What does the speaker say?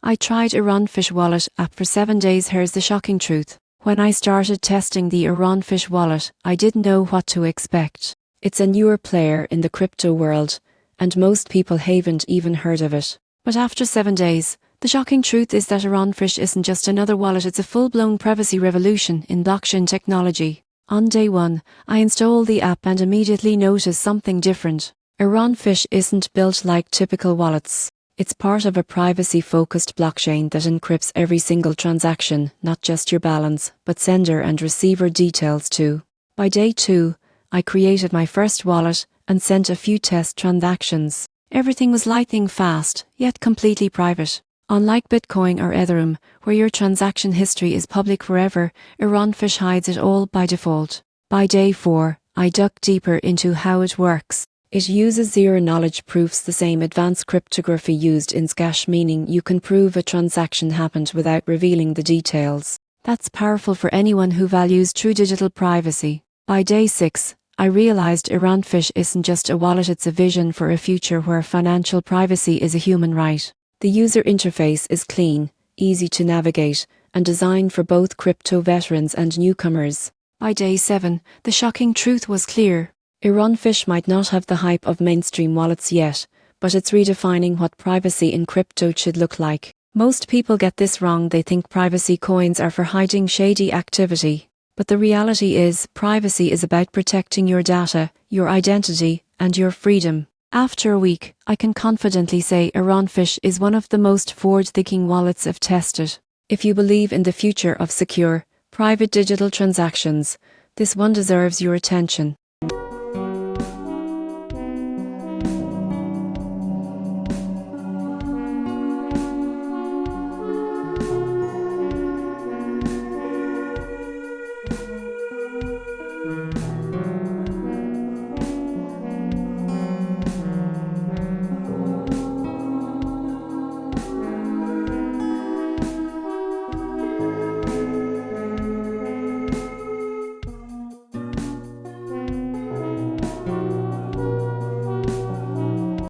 I tried Ironfish wallet app for 7 days. Here's the shocking truth. When I started testing the Ironfish wallet, I didn't know what to expect. It's a newer player in the crypto world, and most people haven't even heard of it. But after 7 days, the shocking truth is that Ironfish isn't just another wallet, it's a full-blown privacy revolution in blockchain technology. On day 1, I installed the app and immediately noticed something different. Ironfish isn't built like typical wallets. It's part of a privacy-focused blockchain that encrypts every single transaction, not just your balance, but sender and receiver details too. By day 2, I created my first wallet and sent a few test transactions. Everything was lightning fast, yet completely private. Unlike Bitcoin or Ethereum, where your transaction history is public forever, Ironfish hides it all by default. By day 4, I dug deeper into how it works. It uses zero-knowledge proofs, the same advanced cryptography used in Scash, meaning you can prove a transaction happened without revealing the details. That's powerful for anyone who values true digital privacy. By day 6, I realized Ironfish isn't just a wallet, it's a vision for a future where financial privacy is a human right. The user interface is clean, easy to navigate, and designed for both crypto veterans and newcomers. By day 7, the shocking truth was clear. Ironfish might not have the hype of mainstream wallets yet, but it's redefining what privacy in crypto should look like. Most people get this wrong. They think privacy coins are for hiding shady activity. But the reality is, privacy is about protecting your data, your identity, and your freedom. After a week, I can confidently say Ironfish is one of the most forward-thinking wallets I've tested. If you believe in the future of secure, private digital transactions, this one deserves your attention.